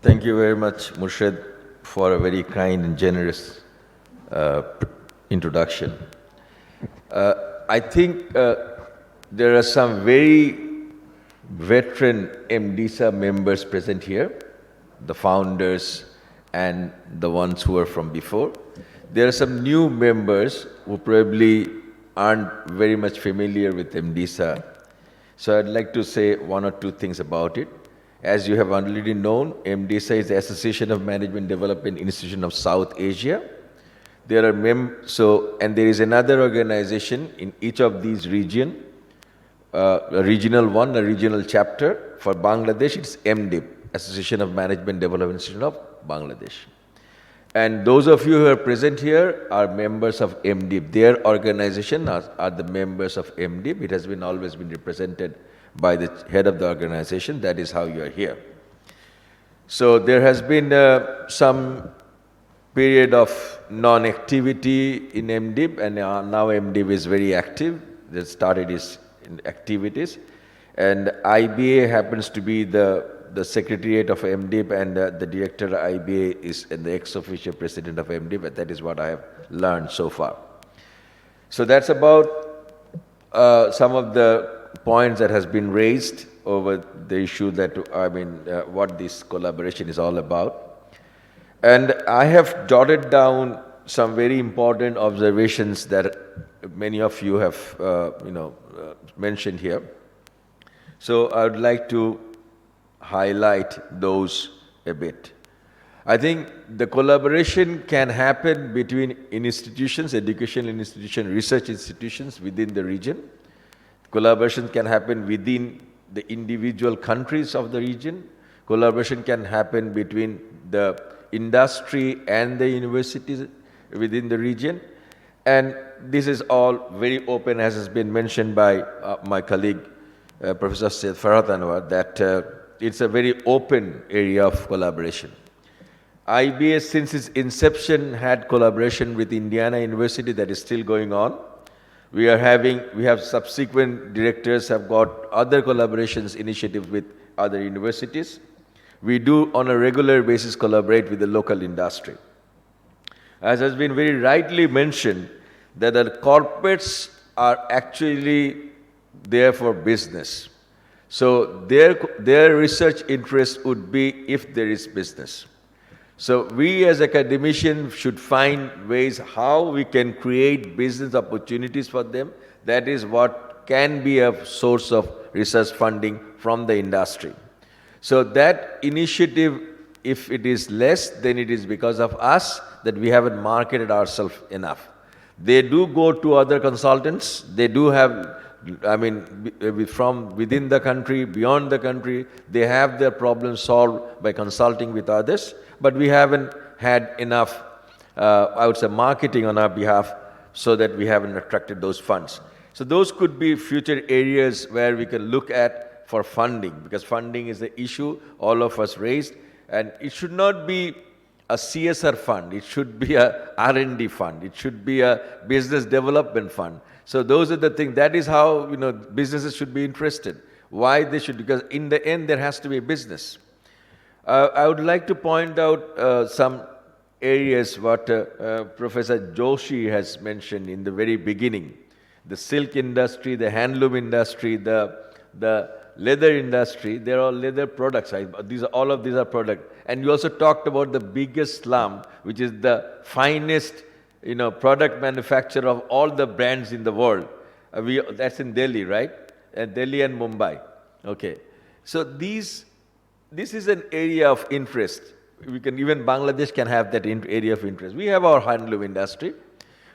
Thank you very much, Murshid, for a very kind and generous introduction. I think there are some very veteran AMDISA members present here, the founders and the ones who are from before. There are some new members who probably aren't very much familiar with AMDISA. So I'd like to say one or two things about it. As you have already known, AMDISA is the Association of Management Development Institution of South Asia. There are and there is another organization in each of these regions, a regional one, a regional chapter. For Bangladesh, it's AMDIB, Association of Management Development Institution of Bangladesh. And those of you who are present here are members of AMDIB. Their organization are the members of AMDIB. It has always been represented by the head of the organization. That is how you are here. So there has been some period of non-activity in AMDIB, and now AMDIB is very active. They started its activities, and IBA happens to be the secretariat of AMDIB, and the director of IBA is the ex-officio president of AMDIB. That is what I have learned so far. So that's about some of the points that has been raised over the issue that, what this collaboration is all about. And I have jotted down some very important observations that many of you have, mentioned here. So I would like to highlight those a bit. I think the collaboration can happen between institutions, educational institutions, research institutions within the region. Collaboration can happen within the individual countries of the region. Collaboration can happen between the industry and the universities within the region. And this is all very open, as has been mentioned by my colleague, Professor Syed Farhat Anwar, that it's a very open area of collaboration. IBA, since its inception, had collaboration with Indiana University that is still going on. We have subsequent directors have got other collaborations initiatives with other universities. We do on a regular basis collaborate with the local industry. As has been very rightly mentioned, that the corporates are actually there for business. So their research interest would be if there is business. So we as academicians should find ways how we can create business opportunities for them. That is what can be a source of research funding from the industry. So that initiative, if it is less, then it is because of us that we haven't marketed ourselves enough. They do go to other consultants. They do have, from within the country, beyond the country, they have their problems solved by consulting with others. But we haven't had enough, marketing on our behalf so that we haven't attracted those funds. So those could be future areas where we can look at for funding, because funding is the issue all of us raised. And it should not be a CSR fund. It should be a R&D fund. It should be a business development fund. So those are the things. That is how businesses should be interested. Why they should? Because in the end, there has to be a business. I would like to point out some areas what Professor Joshi has mentioned in the very beginning. The silk industry, the handloom industry, the leather industry, they're all leather products. All of these are products. And you also talked about the biggest slum, which is the finest product manufacturer of all the brands in the world. That's in Delhi, right? Delhi and Mumbai. Okay. So this is an area of interest. Even Bangladesh can have that area of interest. We have our handloom industry.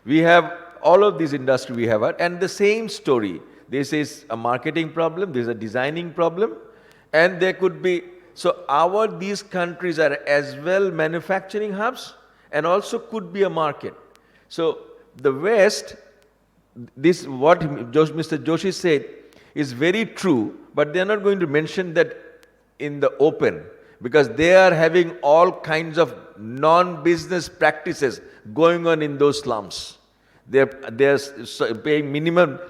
We have all of these industry we have, and the same story. This is a marketing problem, this is a designing problem, and there could be, these countries are as well manufacturing hubs and also could be a market. So the West, what Mr. Joshi said is very true, but they're not going to mention that in the open, because they are having all kinds of non-business practices going on in those slums. They're paying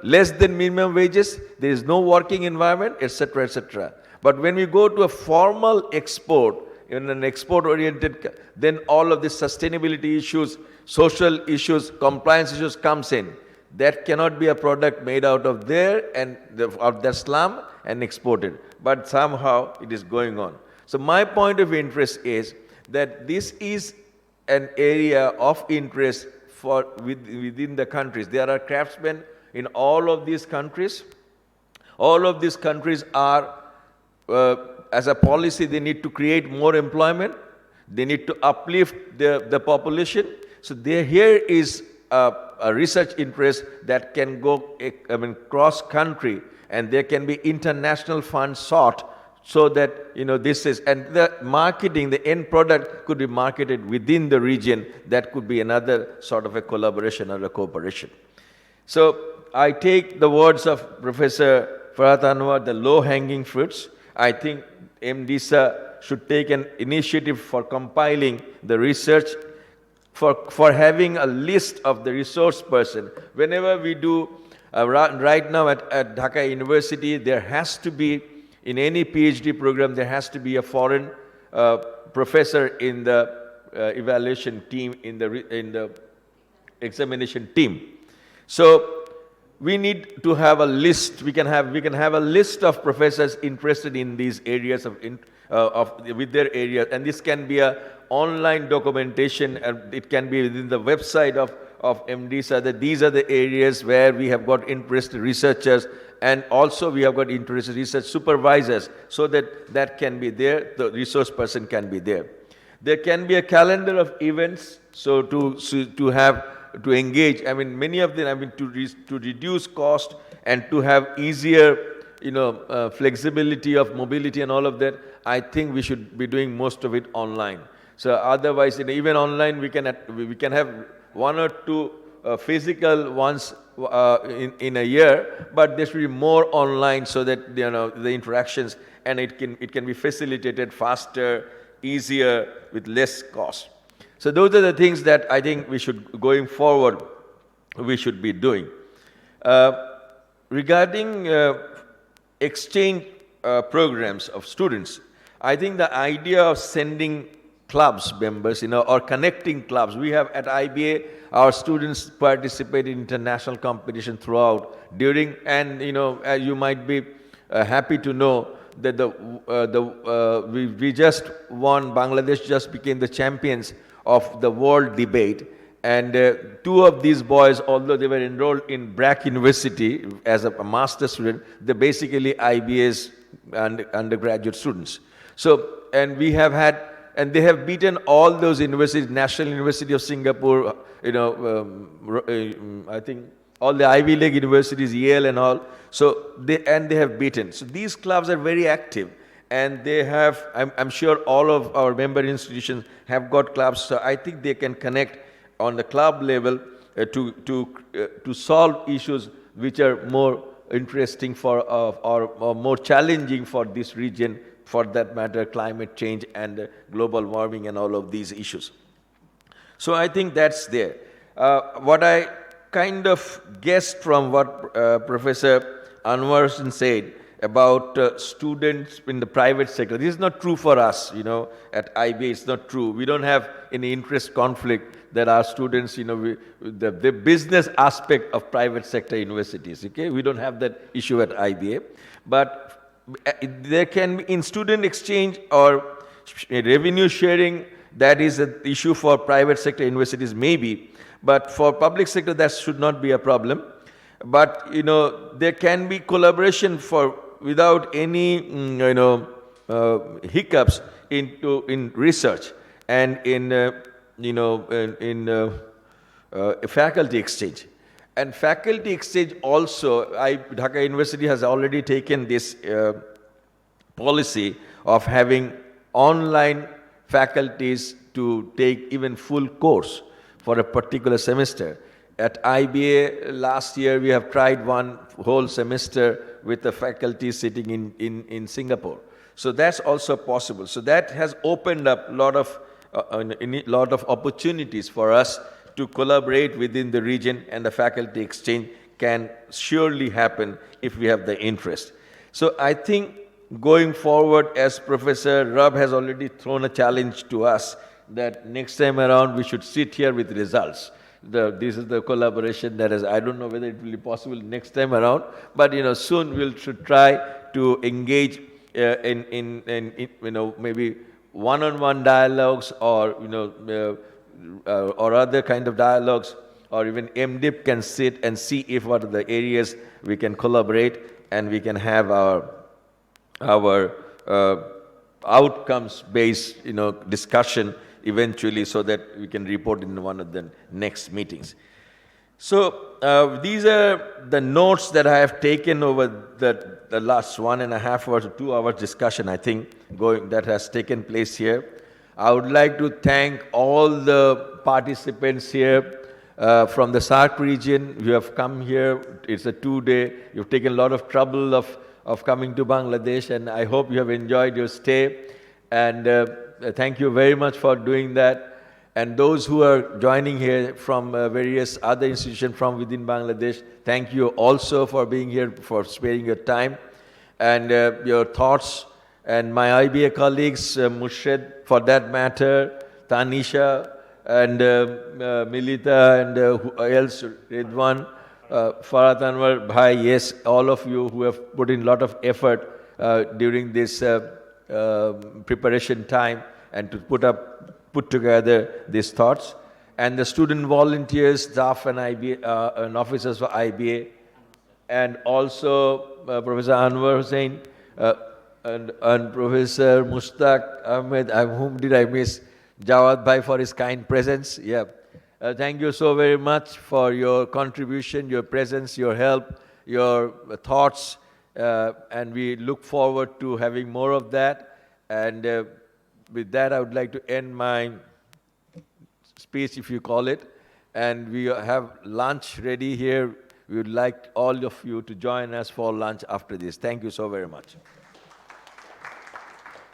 less than minimum wages. There is no working environment, etc., etc. But when we go to a formal export, in an export-oriented, then all of these sustainability issues, social issues, compliance issues comes in. That cannot be a product made out of there and of the slum and exported. But somehow it is going on. So my point of interest is that this is an area of interest for within the countries. There are craftsmen in all of these countries. All of these countries are, as a policy, they need to create more employment. They need to uplift the population. So here is a research interest that can go cross-country, and there can be international funds sought so that, this is, and the marketing, the end product could be marketed within the region. That could be another sort of a collaboration or a cooperation. So I take the words of Professor Farhat Anwar, the low-hanging fruits. I think AMDISA should take an initiative for compiling the research, for having a list of the resource person. Whenever we do, right now at Dhaka University, there has to be, in any PhD program, there has to be a foreign professor in the evaluation team, in the examination team. So we need to have a list. We can have a list of professors interested in these areas with their areas, and this can be a online documentation, and it can be within the website of AMDISA, that these are the areas where we have got interested researchers, and also we have got interested research supervisors, so that can be there, the resource person can be there. There can be a calendar of events, so to engage, many of them, to reduce cost and to have easier, flexibility of mobility and all of that. I think we should be doing most of it online. So otherwise, even online, we can have one or two physical ones in a year, but there should be more online, so that the interactions, and it can be facilitated faster, easier, with less cost. So those are the things that I think we should, going forward, we should be doing. Regarding exchange programs of students, I think the idea of sending clubs members, or connecting clubs. We have at IBA, our students participate in international competition throughout, and you might be happy to know that we just won, Bangladesh just became the champions of the world debate, and two of these boys, although they were enrolled in BRAC University as a master student, they're basically IBA's undergraduate students. So, and we have had, and they have beaten all those universities, National University of Singapore, I think all the Ivy League universities, Yale and all. So they have beaten. So these clubs are very active, and they have, I'm sure all of our member institutions have got clubs. So I think they can connect on the club level to solve issues which are more interesting or more challenging for this region, for that matter, climate change and global warming and all of these issues. So I think that's there. What I kind of guessed from what Professor Anwar said about students in the private sector, this is not true for us, at IBA, it's not true. We don't have any interest conflict that our students, the business aspect of private sector universities, okay? We don't have that issue at IBA. But there can be, in student exchange or revenue sharing, that is an issue for private sector universities maybe, but for public sector that should not be a problem. But there can be collaboration without any hiccups in research and in faculty exchange. And faculty exchange also, Dhaka University has already taken this policy of having online faculties to take even full course for a particular semester. At IBA last year, we have tried one whole semester with the faculty sitting in Singapore. So that's also possible. So that has opened up a lot of opportunities for us to collaborate within the region, and the faculty exchange can surely happen if we have the interest. So I think going forward, as Professor Rab has already thrown a challenge to us, that next time around we should sit here with results. This is the collaboration that is, I don't know whether it will be possible next time around, but soon should try to engage in maybe one-on-one dialogues, or or other kind of dialogues, or even MDIP can sit and see if what are the areas we can collaborate, and we can have our outcomes-based discussion eventually, so that we can report in one of the next meetings. So these are the notes that I have taken over the last 1.5 hours or 2 hours discussion, I think, that has taken place here. I would like to thank all the participants here from the SAARC region. You have come here. It's a 2-day. You've taken a lot of trouble of coming to Bangladesh, and I hope you have enjoyed your stay. And thank you very much for doing that. And those who are joining here from various other institutions from within Bangladesh, thank you also for being here, for sparing your time and your thoughts. And my IBA colleagues, Murshid, for that matter, Tanisha, and Milita, and who else, Ridwan, Farhat Anwar, Bhai, yes, all of you who have put in a lot of effort during this preparation time, and to put together these thoughts. And the student volunteers, staff and IBA, and officers for IBA, and also Professor Anwar Hussain, and Professor Mushtaq Ahmed, whom did I miss? Jawad Bhai, for his kind presence. Yeah. Thank you so very much for your contribution, your presence, your help, your thoughts, and we look forward to having more of that. And with that, I would like to end my speech, if you call it. And we have lunch ready here. We would like all of you to join us for lunch after this. Thank you so very much.